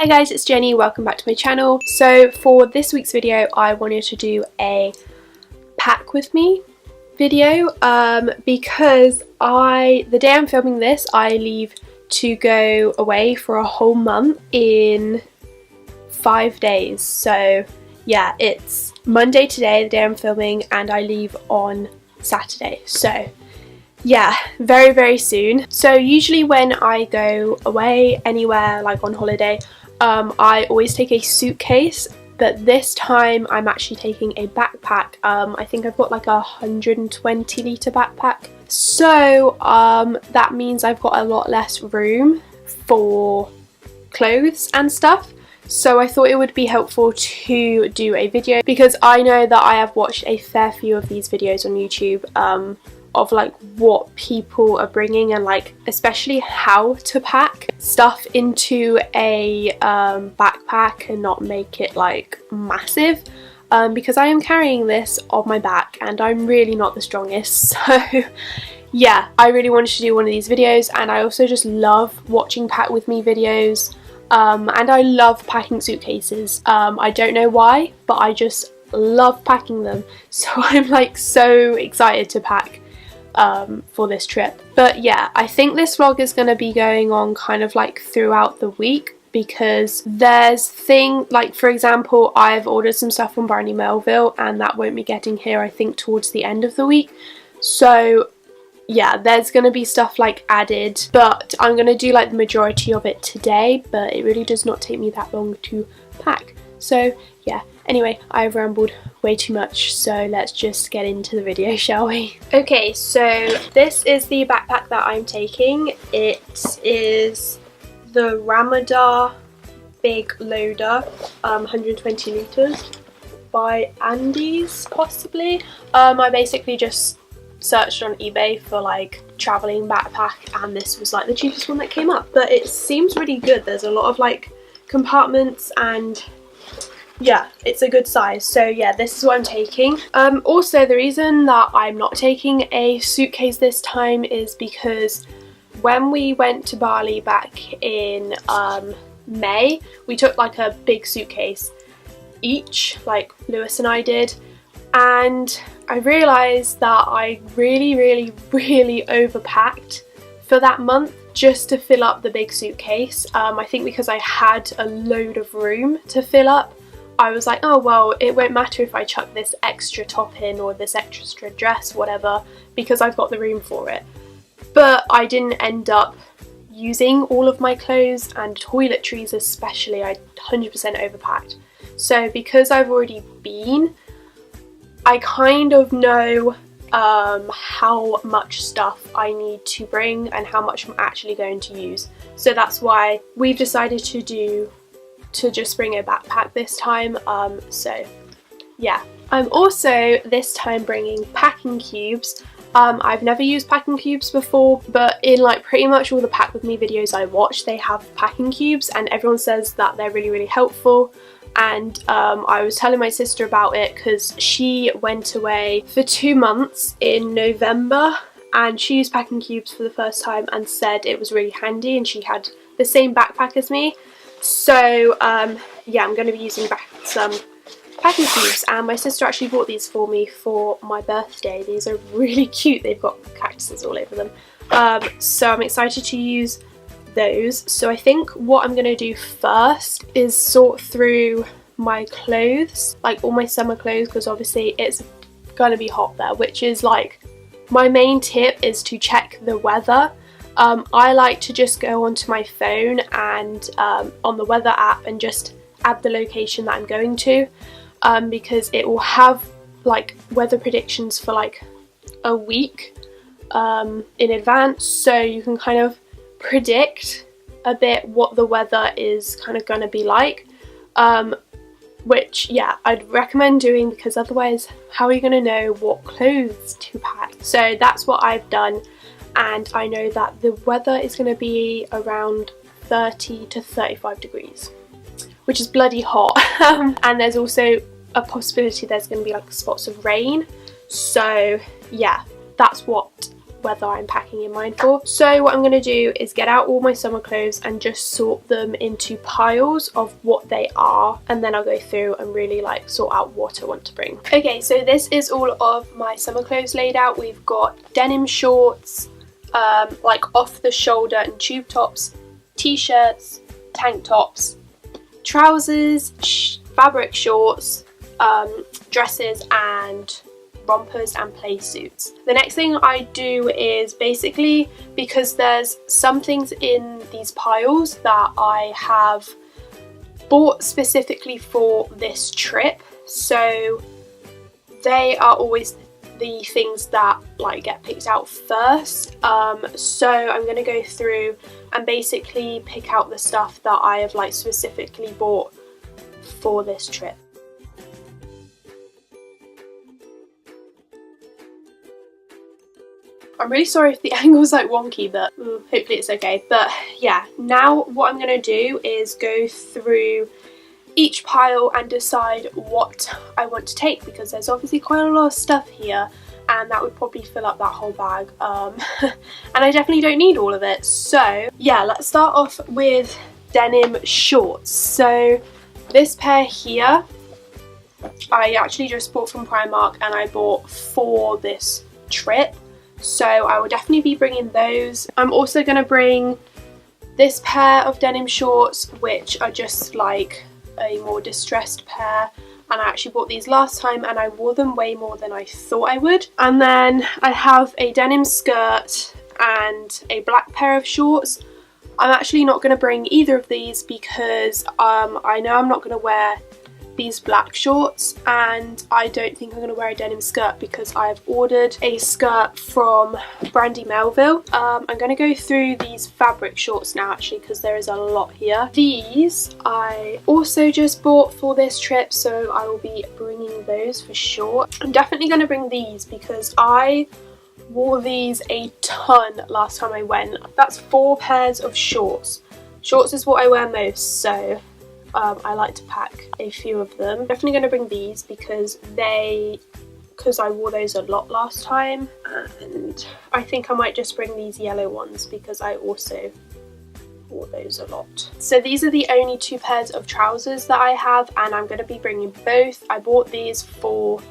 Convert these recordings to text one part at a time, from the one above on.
Hi guys, it's Jenny, welcome back to my channel. So for this week's video I wanted to do a pack with me video because the day I'm filming this I leave to go away for a whole month in 5 days. So yeah, it's Monday today, the day I'm filming, and I leave on Saturday. So yeah, very soon. So usually when I go away anywhere, like on holiday, I always take a suitcase, but this time I'm actually taking a backpack. I think I've got like a 120 litre backpack. So that means I've got a lot less room for clothes and stuff. So I thought it would be helpful to do a video because I know that I have watched a fair few of these videos on YouTube of like what people are bringing and like especially how to pack stuff into a backpack and not make it like massive, because I am carrying this on my back and I'm really not the strongest. So yeah, I really wanted to do one of these videos, and I also just love watching pack with me videos, and I love packing suitcases. I don't know why, but I just love packing them, so I'm like so excited to pack for this trip. But yeah, I think this vlog is going to be going on kind of like throughout the week, because there's like for example I've ordered some stuff from Barney Melville and that won't be getting here I think towards the end of the week. So yeah, there's going to be stuff like added, but I'm going to do like the majority of it today, but it really does not take me that long to pack. So yeah, anyway, I've rambled way too much, so let's just get into the video, shall we? Okay, so this is the backpack that I'm taking. It is the Ramadar Big Loader, 120 litres by Andy's possibly. I basically just searched on eBay for like travelling backpack and this was like the cheapest one that came up, but it seems really good. There's a lot of like compartments and yeah, it's a good size. So yeah, this is what I'm taking. Also the reason that I'm not taking a suitcase this time is because when we went to Bali back in May, we took like a big suitcase each, like Lewis and I did, and I realised that I really overpacked for that month just to fill up the big suitcase. I think because I had a load of room to fill up, I was like, oh well, it won't matter if I chuck this extra top in or this extra dress, whatever, because I've got the room for it. But I didn't end up using all of my clothes, and toiletries especially, I 100% overpacked. So because I've already been, I kind of know how much stuff I need to bring and how much I'm actually going to use. So that's why we've decided to just bring a backpack this time. So yeah, I'm also this time bringing packing cubes. I've never used packing cubes before, but in like pretty much all the pack with me videos I watch, they have packing cubes and everyone says that they're really helpful. And I was telling my sister about it because she went away for 2 months in November and she used packing cubes for the first time and said it was really handy, and she had the same backpack as me. So yeah, I'm going to be using some packing cubes, and my sister actually bought these for me for my birthday. These are really cute, they've got cactuses all over them. So I'm excited to use those. So I think what I'm going to do first is sort through my clothes, like all my summer clothes, because obviously it's going to be hot there, which is like my main tip is to check the weather. I like to just go onto my phone and on the weather app and just add the location that I'm going to, because it will have like weather predictions for like a week in advance, so you can kind of predict a bit what the weather is kind of going to be like, which yeah, I'd recommend doing, because otherwise how are you going to know what clothes to pack? So that's what I've done. And I know that the weather is going to be around 30 to 35 degrees, which is bloody hot. And there's also a possibility there's going to be like spots of rain. So yeah, that's what weather I'm packing in mine for. So what I'm going to do is get out all my summer clothes and just sort them into piles of what they are, and then I'll go through and really like sort out what I want to bring. Okay, so this is all of my summer clothes laid out. We've got denim shorts, like off the shoulder and tube tops, t-shirts, tank tops, trousers, fabric shorts, dresses and rompers and play suits. The next thing I do is basically, because there's some things in these piles that I have bought specifically for this trip, so they are always the things that like get picked out first. So I'm going to go through and basically pick out the stuff that I have like specifically bought for this trip. I'm really sorry if the angle's like wonky, but hopefully it's okay. But yeah, now what I'm going to do is go through each pile and decide what I want to take, because there's obviously quite a lot of stuff here and that would probably fill up that whole bag, and I definitely don't need all of it. So yeah, let's start off with denim shorts. So this pair here I actually just bought from Primark and I bought for this trip, so I will definitely be bringing those. I'm also going to bring this pair of denim shorts, which are just like a more distressed pair, and I actually bought these last time and I wore them way more than I thought I would. And then I have a denim skirt and a black pair of shorts. I'm actually not going to bring either of these because I know I'm not going to wear these black shorts, and I don't think I'm going to wear a denim skirt because I've ordered a skirt from Brandy Melville. I'm going to go through these fabric shorts now actually, because there is a lot here. These I also just bought for this trip, so I will be bringing those for sure. I'm definitely going to bring these because I wore these a ton last time I went. That's 4 pairs of shorts. Shorts is what I wear most, so I like to pack a few of them. Definitely going to bring these because I wore those a lot last time, and I think I might just bring these yellow ones because I also wore those a lot. So these are the only 2 pairs of trousers that I have, and I'm going to be bringing both. I bought these for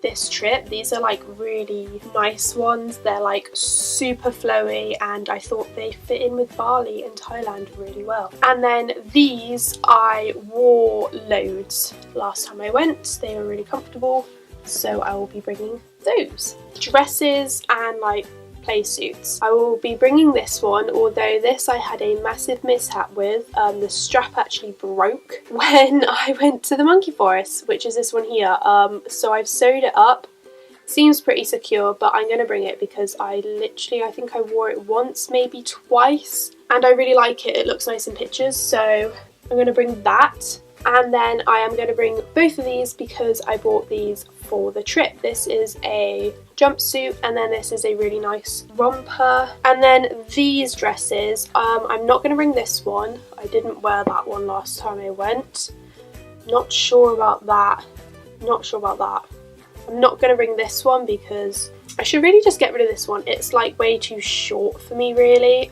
this trip. These are like really nice ones. They're like super flowy and I thought they fit in with Bali and Thailand really well. And then these I wore loads last time I went. They were really comfortable, so I will be bringing those. Dresses and like play suits. I will be bringing this one, although this I had a massive mishap with. The strap actually broke when I went to the monkey forest, which is this one here. So I've sewed it up. Seems pretty secure, but I'm going to bring it because I think I wore it once, maybe twice, and I really like it. It looks nice in pictures, so I'm going to bring that. And then I am going to bring both of these because I bought these for the trip. This is a jumpsuit and then this is a really nice romper. And then these dresses, I'm not going to bring this one. I didn't wear that one last time I went. Not sure about that. Not sure about that. I'm not going to bring this one because I should really just get rid of this one. It's like way too short for me really.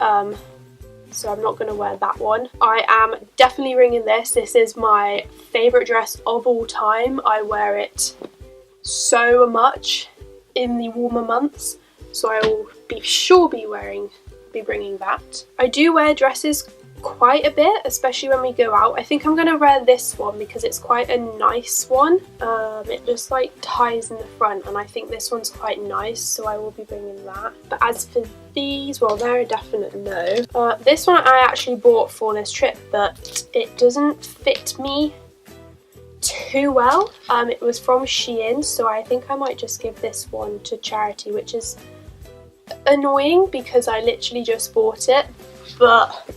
So I'm not going to wear that one. I am definitely bringing this. This is my favourite dress of all time. I wear it so much in the warmer months, so I will be bringing that. I do wear dresses quite a bit, especially when we go out. I think I'm going to wear this one because it's quite a nice one. It just like ties in the front and I think this one's quite nice, so I will be bringing that. But as for these, well, they're a definite no. This one I actually bought for this trip, but it doesn't fit me too well. It was from Shein, so I think I might just give this one to charity, which is annoying because I literally just bought it, but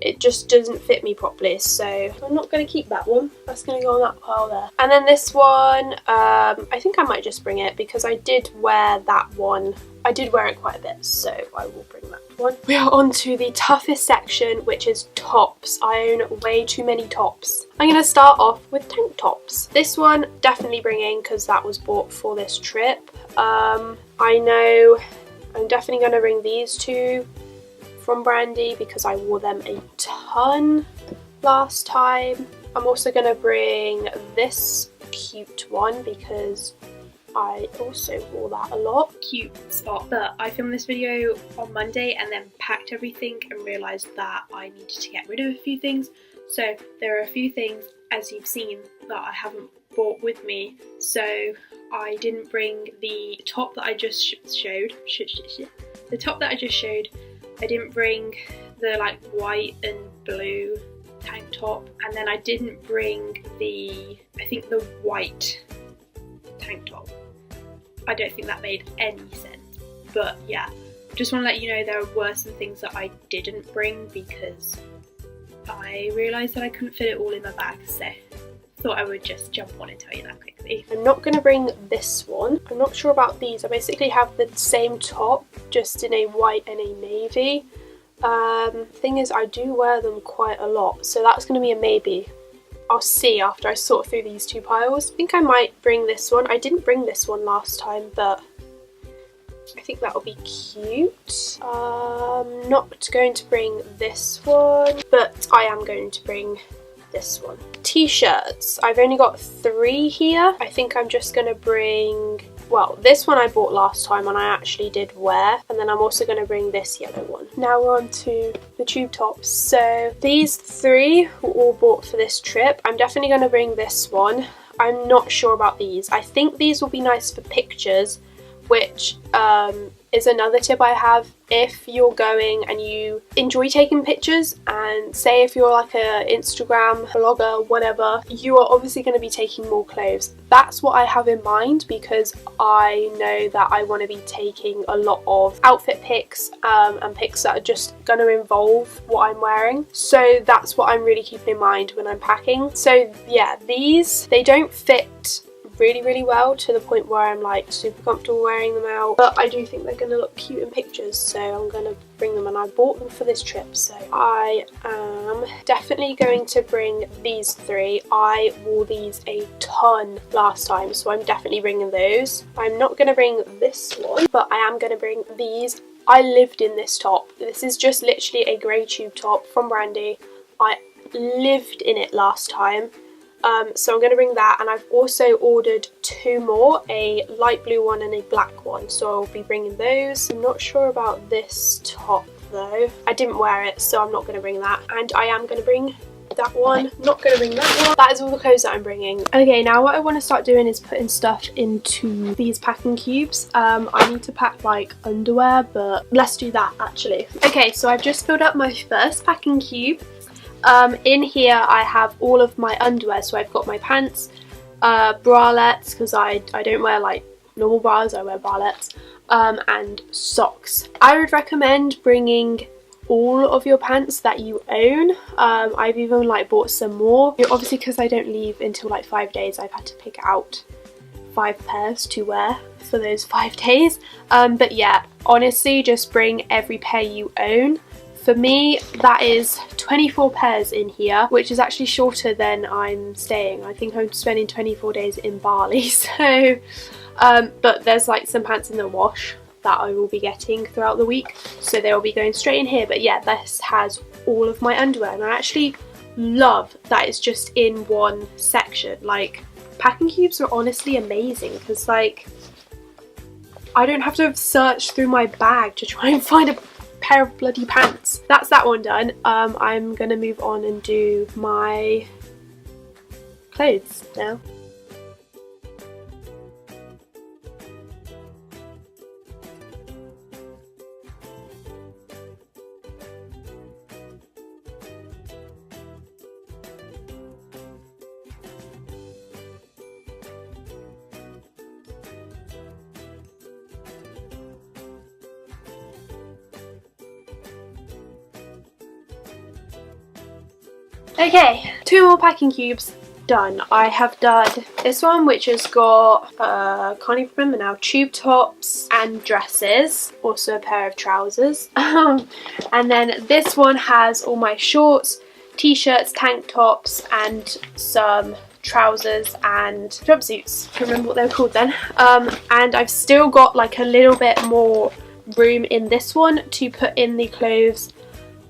it just doesn't fit me properly, so I'm not going to keep that one. That's going to go on that pile there. And then this one, I think I might just bring it because I did wear that one. I did wear it quite a bit, so I will bring that one. We are on to the toughest section, which is tops. I own way too many tops. I'm going to start off with tank tops. This one, definitely bringing because that was bought for this trip. I know I'm definitely going to bring these two from Brandy because I wore them a ton last time. I'm also going to bring this cute one because I also wore that a lot. Cute spot. But I filmed this video on Monday and then packed everything and realised that I needed to get rid of a few things. So there are a few things, as you've seen, that I haven't brought with me. So I didn't bring the top that I just showed. The top that I just showed. I didn't bring the like white and blue tank top, and then I didn't bring the, I think the white tank top. I don't think that made any sense, but yeah, just want to let you know there were some things that I didn't bring because I realised that I couldn't fit it all in my bag, so thought I would just jump on and tell you that quickly. I'm not going to bring this one. I'm not sure about these. I basically have the same top, just in a white and a navy. Thing is, I do wear them quite a lot, so that's going to be a maybe. I'll see after I sort through these two piles. I think I might bring this one. I didn't bring this one last time, but I think that'll be cute. Not going to bring this one, but I am going to bring this one. T-shirts. I've only got 3 here. I think I'm just going to bring, well, this one I bought last time and I actually did wear, and then I'm also going to bring this yellow one. Now we're on to the tube tops. So these 3 were all bought for this trip. I'm definitely going to bring this one. I'm not sure about these. I think these will be nice for pictures, which is another tip I have. If you're going and you enjoy taking pictures, and say if you're like a Instagram blogger, whatever, you are obviously going to be taking more clothes. That's what I have in mind because I know that I want to be taking a lot of outfit pics and pics that are just going to involve what I'm wearing. So that's what I'm really keeping in mind when I'm packing. So yeah, these, they don't fit really well to the point where I'm like super comfortable wearing them out, but I do think they're going to look cute in pictures, so I'm going to bring them, and I bought them for this trip, so I am definitely going to bring these 3. I wore these a ton last time, so I'm definitely bringing those. I'm not going to bring this one, but I am going to bring these. I lived in this top. This is just literally a grey tube top from Brandy. I lived in it last time. So I'm going to bring that, and I've also ordered 2 more, a light blue one and a black one, so I'll be bringing those. I'm not sure about this top though. I didn't wear it, so I'm not going to bring that, and I am going to bring that one. Not going to bring that one. That is all the clothes that I'm bringing. Okay, now what I want to start doing is putting stuff into these packing cubes. I need to pack like underwear, but let's do that actually. Okay, so I've just filled up my first packing cube. In here I have all of my underwear, so I've got my pants, bralettes, because I don't wear like normal bras, I wear bralettes, and socks. I would recommend bringing all of your pants that you own. I've even like bought some more. Obviously because I don't leave until like 5 days, I've had to pick out 5 pairs to wear for those 5 days. But yeah, honestly just bring every pair you own. For me, that is 24 pairs in here, which is actually shorter than I'm staying. I think I'm spending 24 days in Bali, so but there's like some pants in the wash that I will be getting throughout the week, so they will be going straight in here. But yeah, this has all of my underwear, and I actually love that it's just in one section. Like, packing cubes are honestly amazing because like I don't have to search through my bag to try and find a pair of bloody pants. That's that one done. I'm gonna move on and do my clothes now. Okay, 2 more packing cubes done. I have done this one, which has got, can't even remember now, tube tops and dresses, also a pair of trousers. And then this one has all my shorts, t-shirts, tank tops, and some trousers and jumpsuits. I can't remember what they were called then. And I've still got like a little bit more room in this one to put in the clothes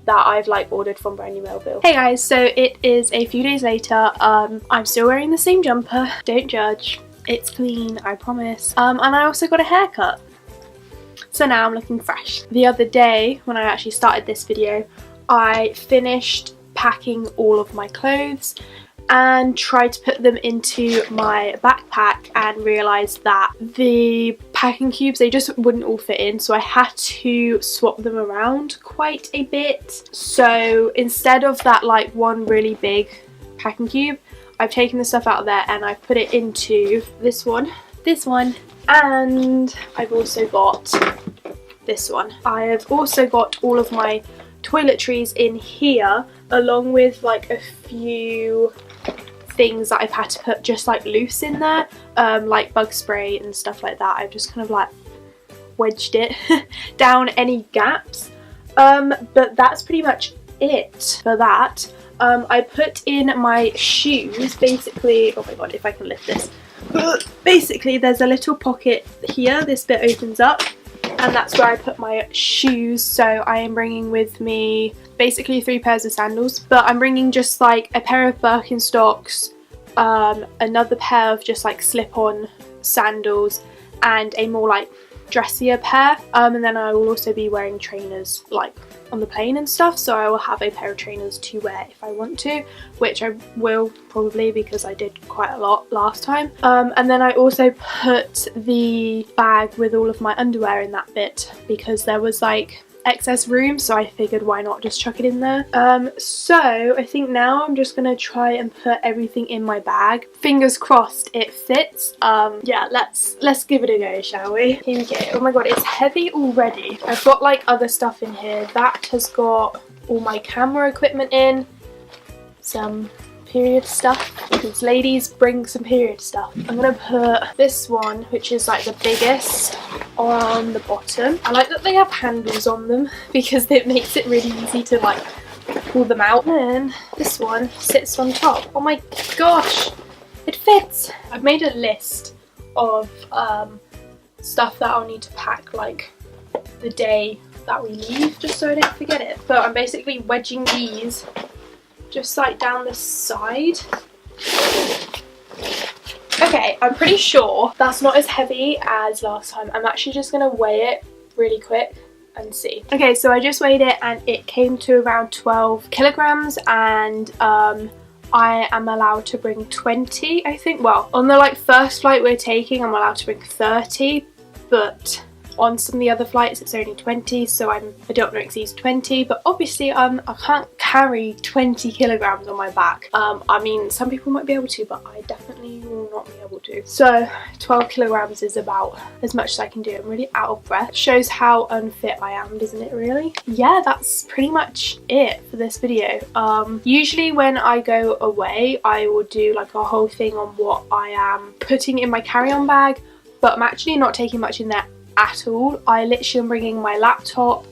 that I've like ordered from Brand New Melville. Hey guys, so it is a few days later. I'm still wearing the same jumper. Don't judge. It's clean, I promise. And I also got a haircut. So now I'm looking fresh. The other day, when I actually started this video, I finished packing all of my clothes and tried to put them into my backpack and realised that the packing cubes, they just wouldn't all fit in, so I had to swap them around quite a bit. So instead of that like one really big packing cube, I've taken the stuff out of there and I've put it into this one, and I've also got this one. I have also got all of my toiletries in here, along with like a few things that I've had to put just like loose in there, like bug spray and stuff like that. I've just kind of like wedged it down any gaps, but that's pretty much it for that. I put in my shoes, basically. Oh my god, if I can lift this. Basically there's a little pocket here, this bit opens up, and that's where I put my shoes. So I am bringing with me basically 3 pairs of sandals, but I'm bringing just like a pair of Birkenstocks, another pair of just like slip-on sandals, and a more like dressier pair, and then I will also be wearing trainers like on the plane and stuff, so I will have a pair of trainers to wear if I want to, which I will probably, because I did quite a lot last time. And then I also put the bag with all of my underwear in that bit because there was like excess room, so I figured why not just chuck it in there. So I think now I'm just gonna try and put everything in my bag. Fingers crossed it fits. Yeah, let's give it a go, shall we? Here we go. Oh my god, it's heavy already. I've got like other stuff in here. That has got all my camera equipment in, some period stuff, because ladies bring some period stuff. I'm gonna put this one, which is like the biggest, on the bottom. I like that they have handles on them because it makes it really easy to like pull them out. And then this one sits on top. Oh my gosh, it fits! I've made a list of stuff that I'll need to pack like the day that we leave, just so I don't forget it. But I'm basically wedging these just like down the side. Okay, I'm pretty sure that's not as heavy as last time. I'm actually just gonna weigh it really quick and see. Okay, so I just weighed it and it came to around 12 kilograms, and I am allowed to bring 20, I think. Well, on the like first flight we're taking, I'm allowed to bring 30, but on some of the other flights it's only 20, so I don't want to exceed 20, but obviously I can't carry 20 kilograms on my back. I mean, some people might be able to, but I definitely will not be able to. So 12 kilograms is about as much as I can do. I'm really out of breath. Shows how unfit I am, doesn't it really? Yeah, that's pretty much it for this video. Usually when I go away, I will do like a whole thing on what I am putting in my carry-on bag, but I'm actually not taking much in there at all. I literally am bringing my laptop.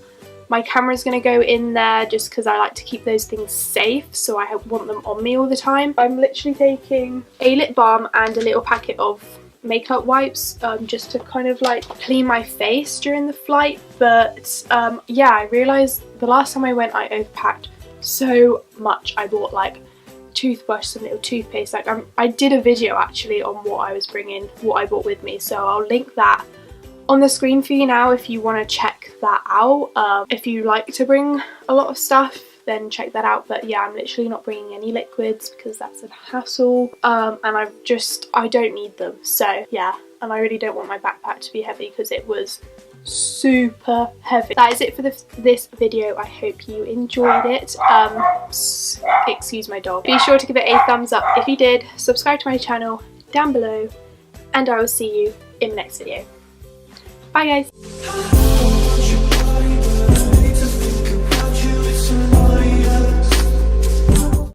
My camera's going to go in there just because I like to keep those things safe, so I want them on me all the time. I'm literally taking a lip balm and a little packet of makeup wipes, just to kind of like clean my face during the flight. But yeah, I realised the last time I went I overpacked so much. I bought like toothbrush, some little toothpaste. Like I did a video actually on what I was bringing, what I brought with me, so I'll link that on the screen for you now if you want to check that out. If you like to bring a lot of stuff, then check that out. But yeah, I'm literally not bringing any liquids because that's a hassle, and I don't need them. So yeah, and I really don't want my backpack to be heavy because it was super heavy. That is it for this video. I hope you enjoyed it. Excuse my dog. Be sure to give it a thumbs up if you did, subscribe to my channel down below, and I will see you in the next video. Bye guys!